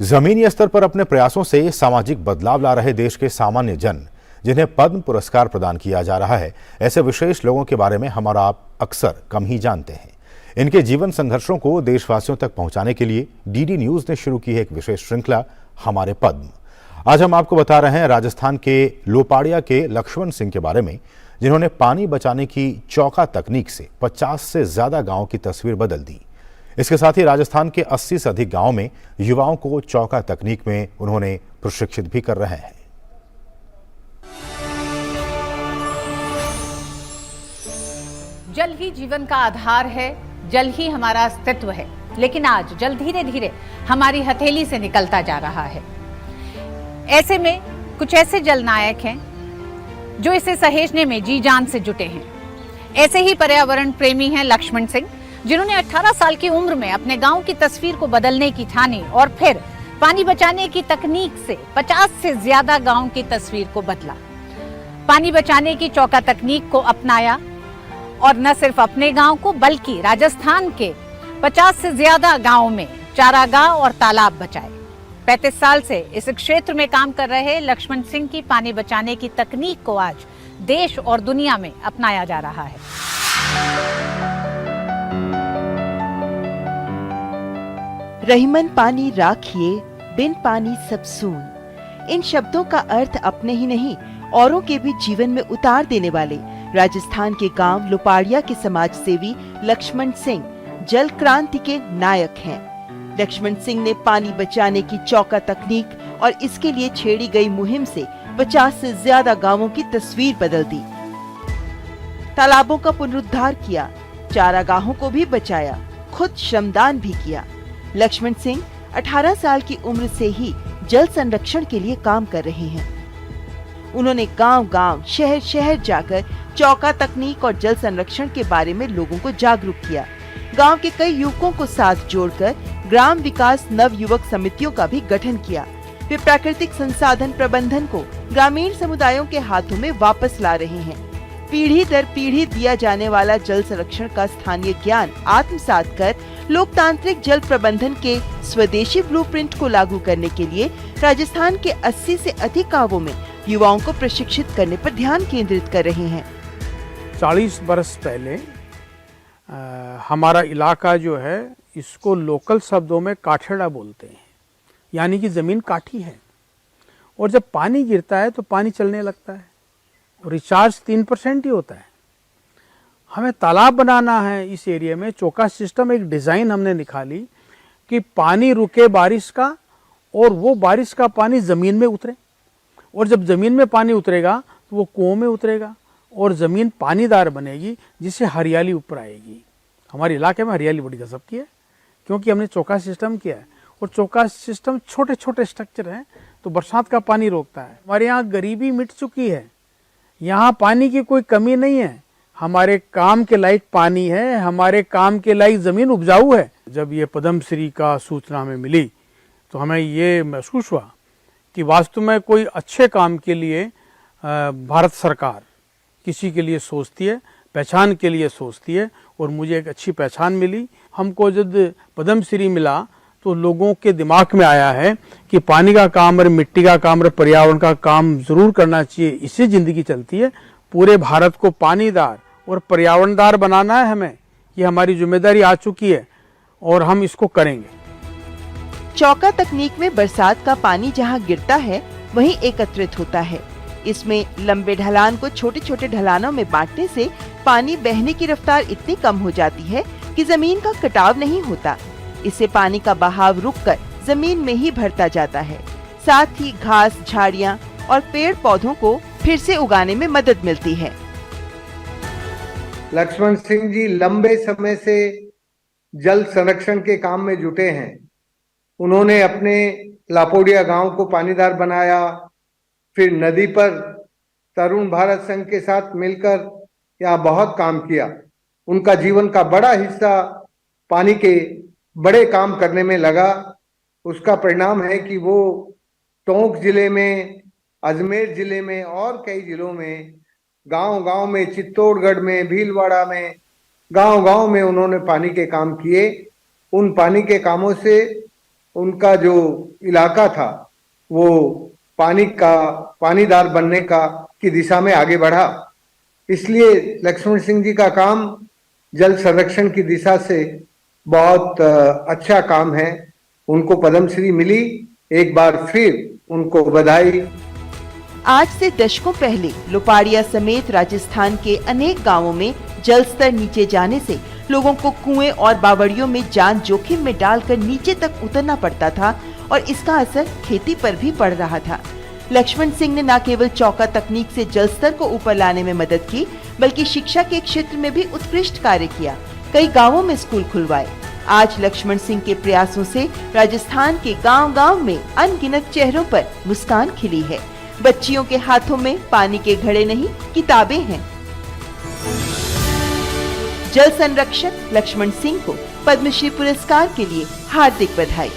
जमीनी स्तर पर अपने प्रयासों से सामाजिक बदलाव ला रहे देश के सामान्य जन, जिन्हें पद्म पुरस्कार प्रदान किया जा रहा है, ऐसे विशेष लोगों के बारे में हम आप अक्सर कम ही जानते हैं। इनके जीवन संघर्षों को देशवासियों तक पहुंचाने के लिए डीडी न्यूज ने शुरू की है एक विशेष श्रृंखला, हमारे पद्म। आज हम आपको बता रहे हैं राजस्थान के लोपाड़िया के लक्ष्मण सिंह के बारे में, जिन्होंने पानी बचाने की चौका तकनीक से 50 से ज्यादा गांवों की तस्वीर बदल दी। इसके साथ ही राजस्थान के 80 से अधिक गांवों में युवाओं को चौका तकनीक में उन्होंने प्रशिक्षित भी कर रहे हैं। जल ही जीवन का आधार है, जल ही हमारा अस्तित्व है, लेकिन आज जल धीरे धीरे हमारी हथेली से निकलता जा रहा है। ऐसे में कुछ ऐसे जल नायक हैं जो इसे सहेजने में जी जान से जुटे हैं। ऐसे ही पर्यावरण प्रेमी हैं लक्ष्मण सिंह, जिन्होंने 18 साल की उम्र में अपने गांव की तस्वीर को बदलने की ठानी और फिर पानी बचाने की तकनीक से 50 से ज्यादा गांव की तस्वीर को बदला। पानी बचाने की चौका तकनीक को अपनाया और न सिर्फ अपने गांव को बल्कि राजस्थान के 50 से ज्यादा गांवों में चारागाह और तालाब बचाए। 35 साल से इस क्षेत्र में काम कर रहे लक्ष्मण सिंह की पानी बचाने की तकनीक को आज देश और दुनिया में अपनाया जा रहा है। रहीमन पानी राखिए, बिन पानी सब सून। इन शब्दों का अर्थ अपने ही नहीं, औरों के भी जीवन में उतार देने वाले राजस्थान के गांव लोपाड़िया के समाज सेवी लक्ष्मण सिंह जल क्रांति के नायक हैं। लक्ष्मण सिंह ने पानी बचाने की चौका तकनीक और इसके लिए छेड़ी गई मुहिम से 50 से ज्यादा गांवों की तस्वीर बदल दी। तालाबों का पुनरुद्धार किया, चारागाहों को भी बचाया, खुद श्रमदान भी किया। लक्ष्मण सिंह 18 साल की उम्र से ही जल संरक्षण के लिए काम कर रहे हैं। उन्होंने गांव-गांव, शहर-शहर जाकर चौका तकनीक और जल संरक्षण के बारे में लोगों को जागरूक किया। गांव के कई युवकों को साथ जोड़कर ग्राम विकास नव युवक समितियों का भी गठन किया। वे प्राकृतिक संसाधन प्रबंधन को ग्रामीण समुदायों के हाथों में वापस ला रहे हैं। पीढ़ी दर पीढ़ी दिया जाने वाला जल संरक्षण का स्थानीय ज्ञान आत्मसात कर लोकतांत्रिक जल प्रबंधन के स्वदेशी ब्लूप्रिंट को लागू करने के लिए राजस्थान के 80 से अधिक गांवों में युवाओं को प्रशिक्षित करने पर ध्यान केंद्रित कर रहे हैं। 40 बरस पहले हमारा इलाका जो है, इसको लोकल शब्दों में काठेड़ा बोलते हैं, यानी कि जमीन काठी है और जब पानी गिरता है तो पानी चलने लगता है और रिचार्ज 3% ही होता है। हमें तालाब बनाना है इस एरिया में। चौका सिस्टम एक डिज़ाइन हमने निकाली कि पानी रुके बारिश का और वो बारिश का पानी ज़मीन में उतरे, और जब ज़मीन में पानी उतरेगा तो वो कुओं में उतरेगा और ज़मीन पानीदार बनेगी, जिससे हरियाली ऊपर आएगी। हमारे इलाके में हरियाली बड़ी गजब की है क्योंकि हमने चौका सिस्टम किया है और चौका सिस्टम छोटे छोटे स्ट्रक्चर हैं तो बरसात का पानी रोकता है। हमारे यहाँ गरीबी मिट चुकी है, यहाँ पानी की कोई कमी नहीं है। हमारे काम के लायक पानी है, हमारे काम के लायक ज़मीन उपजाऊ है। जब ये पद्मश्री का सूचना हमें मिली तो हमें ये महसूस हुआ कि वास्तव में कोई अच्छे काम के लिए भारत सरकार किसी के लिए सोचती है, पहचान के लिए सोचती है, और मुझे एक अच्छी पहचान मिली। हमको जब पद्मश्री मिला तो लोगों के दिमाग में आया है कि पानी का काम और मिट्टी का काम और पर्यावरण का काम जरूर करना चाहिए, इससे ज़िंदगी चलती है। पूरे भारत को पानीदार और पर्यावरणदार बनाना है हमें, ये हमारी जिम्मेदारी आ चुकी है और हम इसको करेंगे। चौका तकनीक में बरसात का पानी जहां गिरता है वहीं एकत्रित होता है। इसमें लंबे ढलान को छोटे छोटे ढलानों में बांटने से पानी बहने की रफ्तार इतनी कम हो जाती है कि जमीन का कटाव नहीं होता। इससे पानी का बहाव रुककर जमीन में ही भरता जाता है। साथ ही घास, झाड़ियाँ और पेड़ पौधों को फिर से उगाने में मदद मिलती है। लक्ष्मण सिंह जी लंबे समय से जल संरक्षण के काम में जुटे हैं। उन्होंने अपने लापोड़िया गांव को पानीदार बनाया, फिर नदी पर तरुण भारत संघ के साथ मिलकर यहाँ बहुत काम किया। उनका जीवन का बड़ा हिस्सा पानी के बड़े काम करने में लगा। उसका परिणाम है कि वो टोंक जिले में, अजमेर जिले में और कई जिलों में, गांव-गांव में, चित्तौड़गढ़ में, भीलवाड़ा में, गांव-गांव में उन्होंने पानी के काम किए। उन पानी के कामों से उनका जो इलाका था वो पानीदार बनने की दिशा में आगे बढ़ा। इसलिए लक्ष्मण सिंह जी का काम जल संरक्षण की दिशा से बहुत अच्छा काम है। उनको पद्मश्री मिली, एक बार फिर उनको बधाई। आज से दशकों पहले लोपाड़िया समेत राजस्थान के अनेक गांवों में जल स्तर नीचे जाने से लोगों को कुएं और बावड़ियों में जान जोखिम में डालकर नीचे तक उतरना पड़ता था और इसका असर खेती पर भी पड़ रहा था। लक्ष्मण सिंह ने न केवल चौका तकनीक से जल स्तर को ऊपर लाने में मदद की, बल्कि शिक्षा के क्षेत्र में भी उत्कृष्ट कार्य किया। कई गांवों में स्कूल खुलवाए। आज लक्ष्मण सिंह के प्रयासों से राजस्थान के गांव-गांव में अनगिनत चेहरों पर मुस्कान खिली है। बच्चियों के हाथों में पानी के घड़े नहीं, किताबें हैं। जल संरक्षक लक्ष्मण सिंह को पद्मश्री पुरस्कार के लिए हार्दिक बधाई।